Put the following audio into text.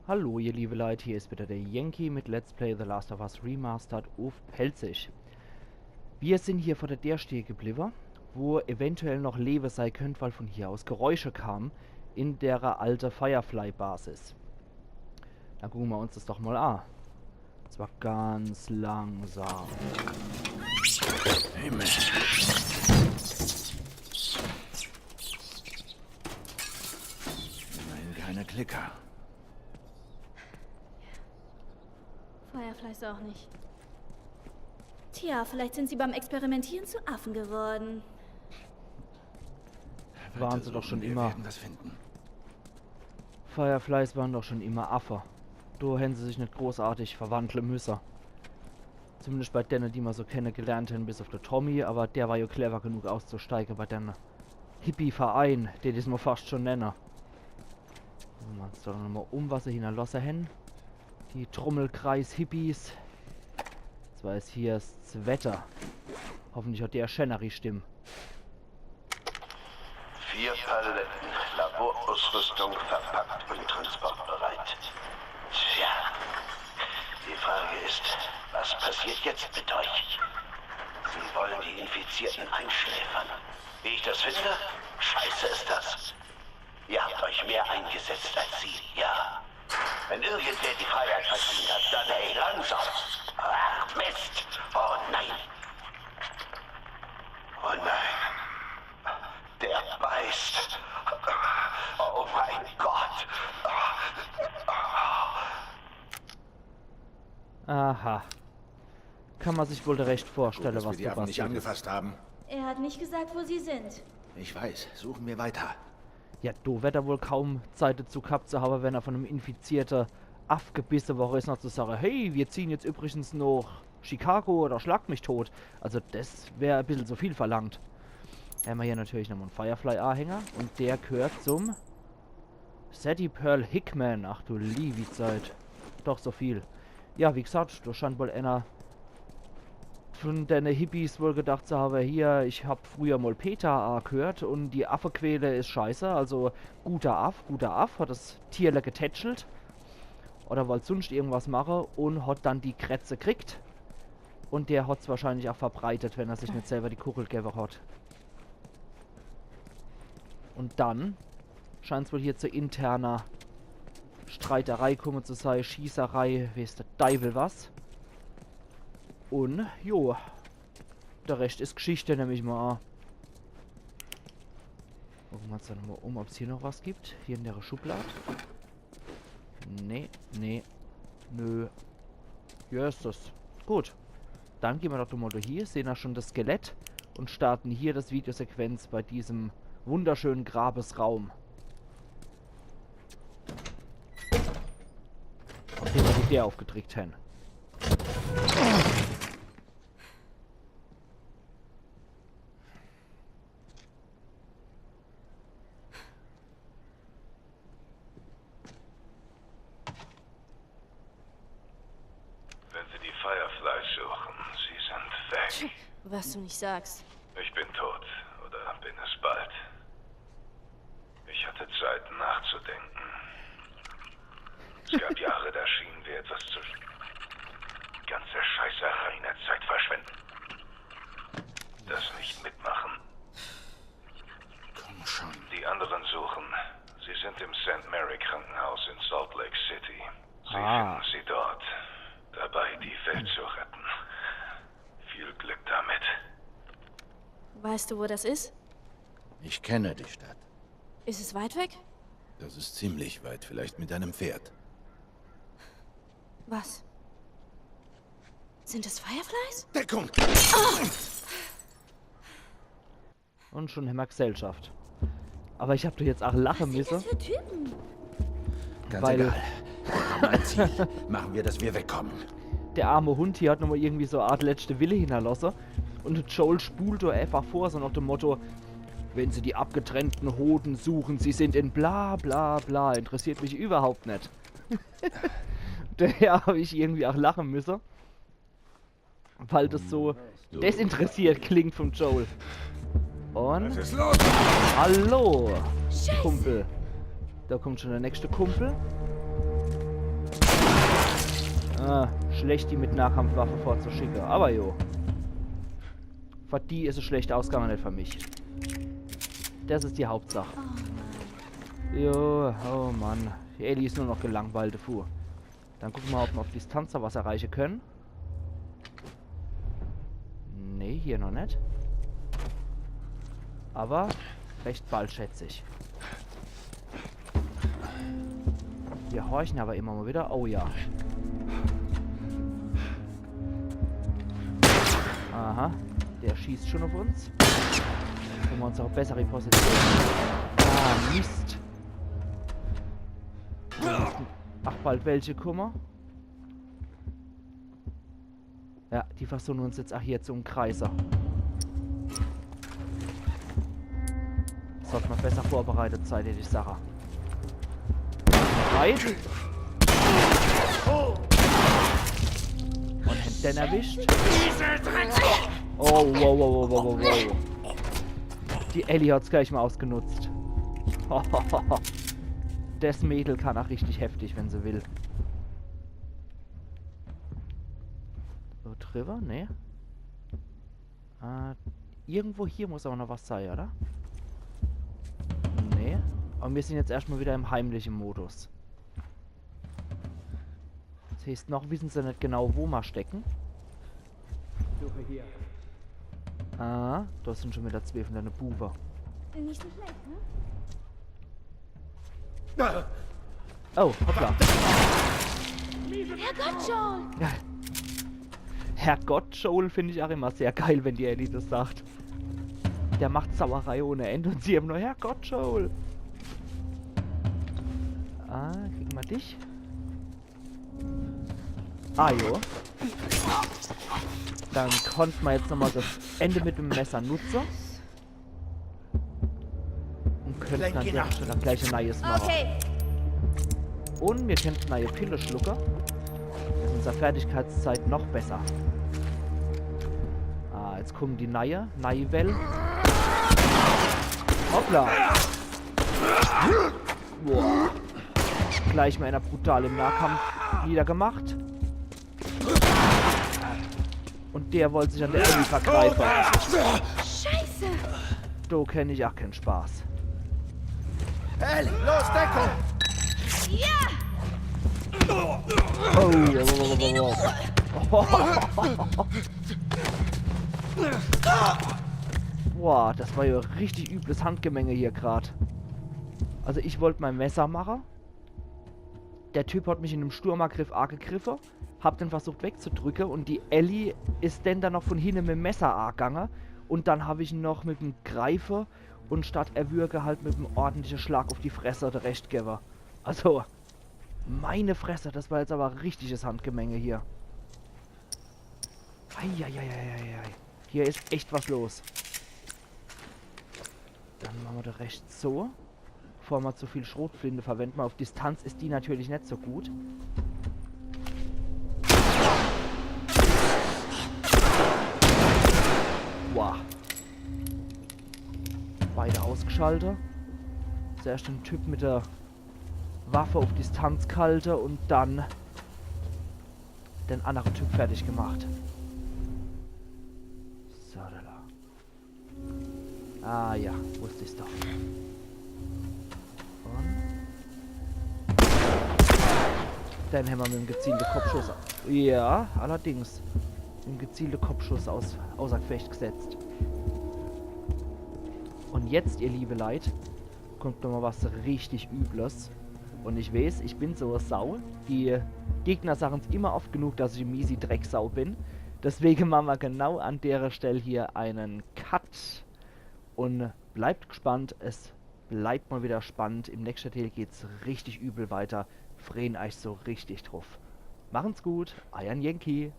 Hallo ihr liebe Leute, hier ist wieder der Yankee mit Let's Play The Last of Us Remastered auf Pelzig. Wir sind hier vor der stehen geblieben, wo eventuell noch Leben sein könnte, weil von hier aus Geräusche kamen in der alte Firefly-Basis. Dann gucken wir uns das doch mal an. Und zwar ganz langsam. Himmel. Immerhin keine Klicker. Fireflies auch nicht. Tja, vielleicht sind sie beim Experimentieren zu Affen geworden. Waren sie doch schon Wir immer. werden das finden. Fireflies waren doch schon immer Affe. Da hätten sie sich nicht großartig verwandeln müssen. Zumindest bei denen, die wir so kennengelernt haben, bis auf den Tommy, aber der war ja clever genug auszusteigen bei den Hippie-Verein, den ich mal fast schon nenne. Wir uns doch nochmal um, was sie hinterlassen haben. Die Trommelkreis-Hippies. Zwar ist hier das Wetter. Hoffentlich hat der Schennery Stimme. 4 Paletten, Laborausrüstung verpackt und transportbereit. Tja, die Frage ist, was passiert jetzt mit euch? Sie wollen die Infizierten einschläfern. Wie ich das finde? Scheiße ist das. Ihr habt euch mehr eingesetzt als sie, ja. Wenn irgendwer die Freiheit verdient hat, dann hey, langsam. Ach, Mist. Oh nein. Oh nein. Der beißt. Oh mein Gott. Aha. Kann man sich wohl recht vorstellen, Dass wir was die da Affen nicht passiert ist. angefasst haben. Er hat nicht gesagt, wo sie sind. Ich weiß, suchen wir weiter. Ja, du wird er wohl kaum Zeit dazu gehabt zu haben, wenn er von einem infizierten Aff gebissen war, ist noch zu sagen, hey, wir ziehen jetzt übrigens noch Chicago oder schlag mich tot. Also das wäre ein bisschen zu viel verlangt. Haben wir hier natürlich noch einen Firefly-Anhänger und der gehört zum Sadie Pearl Hickman. Ach du liebe Zeit. Doch so viel. Ja, wie gesagt, da scheint wohl einer von den Hippies wohl gedacht zu haben, hier, ich habe früher mal Peter gehört und die Affequäle ist scheiße, also guter Aff, hat das Tierle getätschelt oder wollte sonst irgendwas machen und hat dann die Krätze gekriegt und der hat es wahrscheinlich auch verbreitet, wenn er sich nicht selber die Kugel gegeben hat. Und dann scheint es wohl hier zu interner Streiterei kommen zu sein, Schießerei, weiß der Teufel was. Und, jo, der Rest ist Geschichte, nämlich mal. Gucken wir uns dann mal um, ob es hier noch was gibt. Hier in der Schublade. Nee, nö. Ja, ist das. Gut. Dann gehen wir doch mal hier, sehen wir schon das Skelett und starten hier das Videosequenz bei diesem wunderschönen Grabesraum. Auf den wir die der aufgedrückt haben. Wenn Sie die Fireflies suchen, sie sind weg. Was du nicht sagst. Ich bin tot, oder bin es bald. Ich hatte Zeit nachzudenken. Es gab Jahre, da schienen wir etwas zu... Die ganze Scheißerei in der Zeit verschwenden. Das nicht mitmachen. Komm schon. Die anderen suchen. Sie sind im St. Mary Krankenhaus in Salt Lake City. Sie finden sie dort. Dabei, die Welt zu retten. Viel Glück damit. Weißt du, wo das ist? Ich kenne die Stadt. Ist es weit weg? Das ist ziemlich weit, vielleicht mit einem Pferd. Was? Sind es Fireflies? Deckung! Und schon haben wir Gesellschaft. Aber ich hab doch jetzt auch lachen Was sind müssen. das für Typen? Ganz Weil- egal. Mein Ziel. Machen wir, dass wir wegkommen. Der arme Hund hier hat nochmal irgendwie so eine Art letzte Wille hinterlassen. Und Joel spult da einfach vor, so nach dem Motto, wenn sie die abgetrennten Hoden suchen, sie sind in bla bla bla. Interessiert mich überhaupt nicht. Daher habe ich irgendwie auch lachen müssen. Weil das so desinteressiert klingt von Joel. Und... Was ist los? Hallo, Kumpel. Da kommt schon der nächste Kumpel. Schlecht, die mit Nahkampfwaffe vorzuschicken. Aber jo. Für die ist es schlecht ausgegangen, nicht für mich. Das ist die Hauptsache. Jo, oh Mann. Die Ellie ist nur noch gelangweilt davor. Dann gucken wir mal, ob wir auf Distanz da was erreichen können. Nee, hier noch nicht. Aber recht bald, schätze ich. Wir horchen aber immer mal wieder. Oh ja. Aha. Der schießt schon auf uns. Können wir uns auch bessere Position. Ah, Mist. Ach, bald welche Kummer. Ja, die versuchen uns jetzt auch hier zu umkreisen. Sollte man besser vorbereitet sein, hätte ich Sache. Bereit? Und hätte den erwischt. Oh, wow, wow, wow, wow, wow. Die Ellie hat's gleich mal ausgenutzt. Das Mädel kann auch richtig heftig, wenn sie will. So, Trevor? Nee. Irgendwo hier muss aber noch was sein, oder? Nee. Aber wir sind jetzt erstmal wieder im heimlichen Modus. Das heißt, noch wissen sie nicht genau, wo wir stecken. Suche hier. Ah, da sind schon wieder 2 von deinen Buber. Nicht so schlecht, ne? Oh, hoppla. Herrgott, Joel! Ja. Herrgott, Joel finde ich auch immer sehr geil, wenn die Ellie das sagt. Der macht Sauerei ohne Ende und sie haben nur Herrgott, Joel. Ah, kriegen wir dich? Ah, jo. Dann konnten wir jetzt nochmal das Ende mit dem Messer nutzen. Und könnten an der Stelle gleich ein neues machen. Okay. Und wir könnten neue Pille schlucken. Das ist unsere Fertigkeitszeit noch besser. Ah, jetzt kommen die neue Welle. Hoppla. Boah. Gleich mal einer brutal im Nahkampf niedergemacht. Und der wollte sich an der Ellie vergreifen. Scheiße! Da kenne ich auch keinen Spaß. Ellie, los, Deckung! Ja! Oh, Boah, das war ja richtig übles Handgemenge hier gerade. Also ich wollte mein Messer machen. Der Typ hat mich in einem Sturmangriff angegriffen. Hab den versucht wegzudrücken und die Ellie ist dann noch von hinten mit dem Messer angegangen. Und dann habe ich ihn noch mit dem Greifer und statt Erwürge halt mit einem ordentlichen Schlag auf die Fresse der Recht gegeben. Also, meine Fresse, das war jetzt aber richtiges Handgemenge hier. Eieieiei. Hier ist echt was los. Dann machen wir das rechts so. Bevor wir zu viel Schrotflinte verwenden. Auf Distanz ist die natürlich nicht so gut. Wow. Beide ausgeschaltet. Zuerst den Typ mit der Waffe auf Distanz kalte und dann den anderen Typ fertig gemacht. So, da. Ah ja, wusste ich's doch. Und dann haben wir mit dem gezielten Kopfschuss. Ja, allerdings. Mit dem gezielten Kopfschuss außer Gefecht gesetzt. Und jetzt, ihr liebe Leid, kommt nochmal was richtig Übles. Und ich weiß, ich bin so eine Sau. Die Gegner sagen es immer oft genug, dass ich eine miese Drecksau bin. Deswegen machen wir genau an der Stelle hier einen Cut. Und bleibt gespannt, es bleibt mal wieder spannend. Im nächsten Teil geht's richtig übel weiter. Freuen euch so richtig drauf. Machen's gut, euer Yankee.